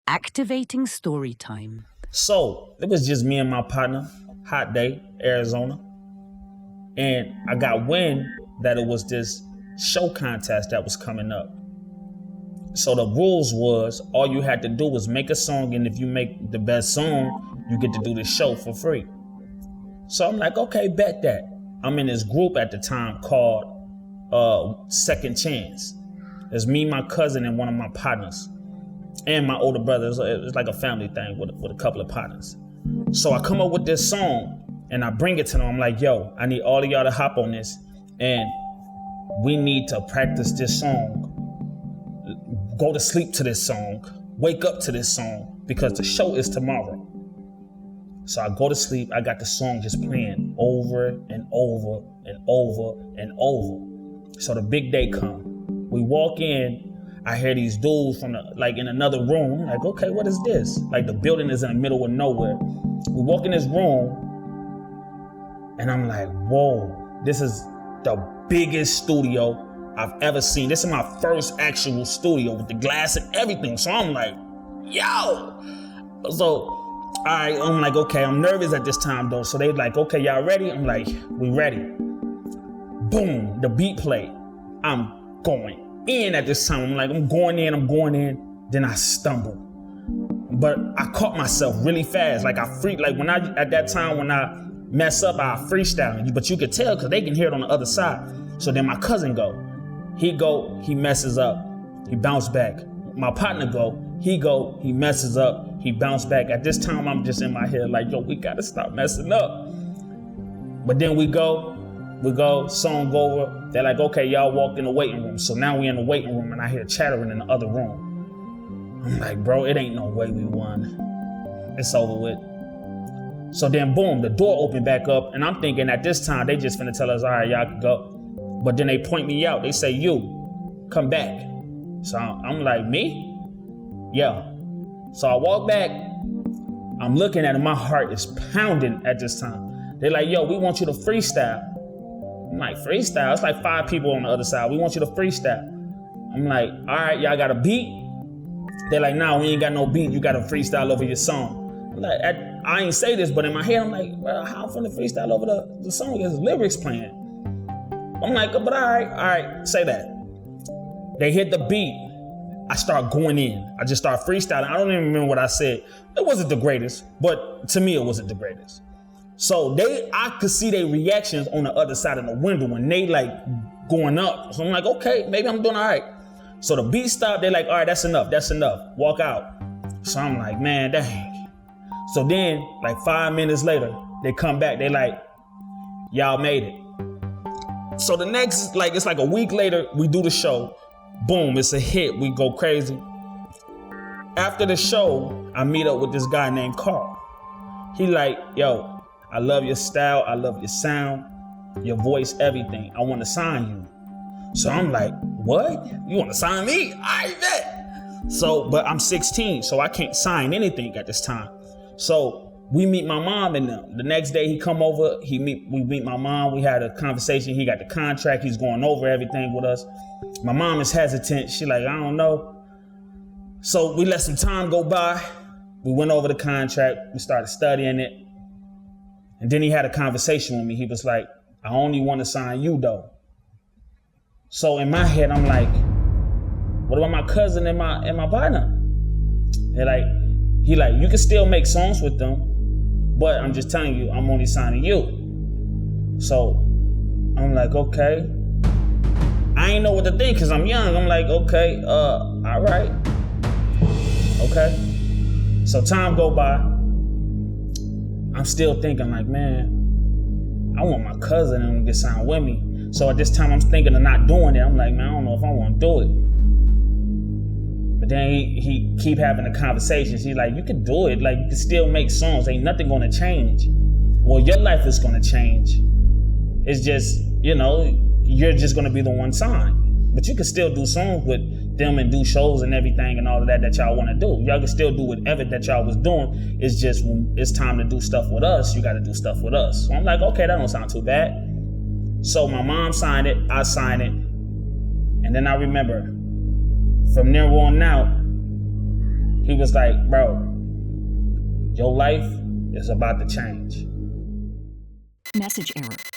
Activating story time. So it was just me and my partner, hot day, Arizona. And I got wind that it was this show contest that was coming up. So the rules was all you had to do was make a song, and if you make the best song, you get to do the show for free. So I'm like, okay, bet that. I'm in this group at the time called Second Chance. It's me, my cousin, and one of my partners. And my older brother. It's like a family thing with a couple of partners. So I come up with this song and I bring it to them. I'm like, yo, I need all of y'all to hop on this, and we need to practice this song. Go to sleep to this song. Wake up to this song because the show is tomorrow. So I go to sleep. I got the song just playing over and over and over and over. So the big day come. We walk in. I hear these dudes from in another room. I'm like, okay, what is this? Like the building is in the middle of nowhere. We walk in this room and I'm like, whoa, this is the biggest studio I've ever seen. This is my first actual studio with the glass and everything. So I'm like, yo. So I'm like, okay, I'm nervous at this time though. So they like, okay, y'all ready? I'm like, we ready. Boom, the beat play. I'm going in at this time. I'm like, I'm going in. Then I stumble. But I caught myself really fast. Like at that time when I mess up, I freestyle. But you could tell because they can hear it on the other side. So then my cousin he messes up, he bounce back. My partner he messes up, he bounce back. At this time, I'm just in my head like, yo, we gotta stop messing up. But then we go, song over. They're like, okay, y'all walk in the waiting room. So now we in the waiting room and I hear chattering in the other room. I'm like, bro, it ain't no way we won. It's over with. So then boom, the door opened back up and I'm thinking at this time, they just finna tell us, all right, y'all can go. But then they point me out. They say, you, come back. So I'm like, me? Yeah. So I walk back. I'm looking at it. My heart is pounding at this time. They're like, yo, we want you to freestyle. I'm like, freestyle? It's like 5 people on the other side. We want you to freestyle. I'm like, all right, y'all got a beat? They're like, nah, we ain't got no beat. You got to freestyle over your song. I'm like, I ain't say this, but in my head, I'm like, well, how I'm finna freestyle over the song? There's lyrics playing. I'm like, but all right, say that. They hit the beat. I start going in. I just start freestyling. I don't even remember what I said. It wasn't the greatest, but to me, it wasn't the greatest. So I could see their reactions on the other side of the window when they like going up. So I'm like, okay, maybe I'm doing all right. So the beat stopped. They're like, all right, that's enough. Walk out. So I'm like, man, dang. So then like 5 minutes later, they come back. They like, y'all made it. So the next, it's like a week later, we do the show. Boom, it's a hit. We go crazy. After the show, I meet up with this guy named Carl. He like, yo, I love your style. I love your sound, your voice, everything. I want to sign you. So I'm like, what? You want to sign me? I bet. So, but I'm 16, so I can't sign anything at this time. So we meet my mom and them. The next day he come over, we meet my mom. We had a conversation. He got the contract. He's going over everything with us. My mom is hesitant. She like, I don't know. So we let some time go by. We went over the contract. We started studying it. And then he had a conversation with me. He was like, I only want to sign you though. So in my head, I'm like, what about my cousin and my partner? He like, you can still make songs with them, but I'm just telling you, I'm only signing you. So I'm like, okay. I ain't know what to think because I'm young. I'm like, okay, all right. Okay. So time go by. I'm still thinking like, man, I want my cousin and to get signed with me. So at this time, I'm thinking of not doing it. I'm like, man, I don't know if I want to do it. But then he keep having the conversations. He's like, you can do it. Like, you can still make songs. Ain't nothing going to change. Well, your life is going to change. It's just, you're just going to be the one signed. But you can still do songs with them and do shows and everything and all of that y'all want to do. Y'all can still do whatever that y'all was doing. It's just when it's time to do stuff with us, you got to do stuff with us. So I'm like, okay, that don't sound too bad. So my mom signed it. I signed it. And then I remember from there on out, He was like, bro, your life is about to change. Message error.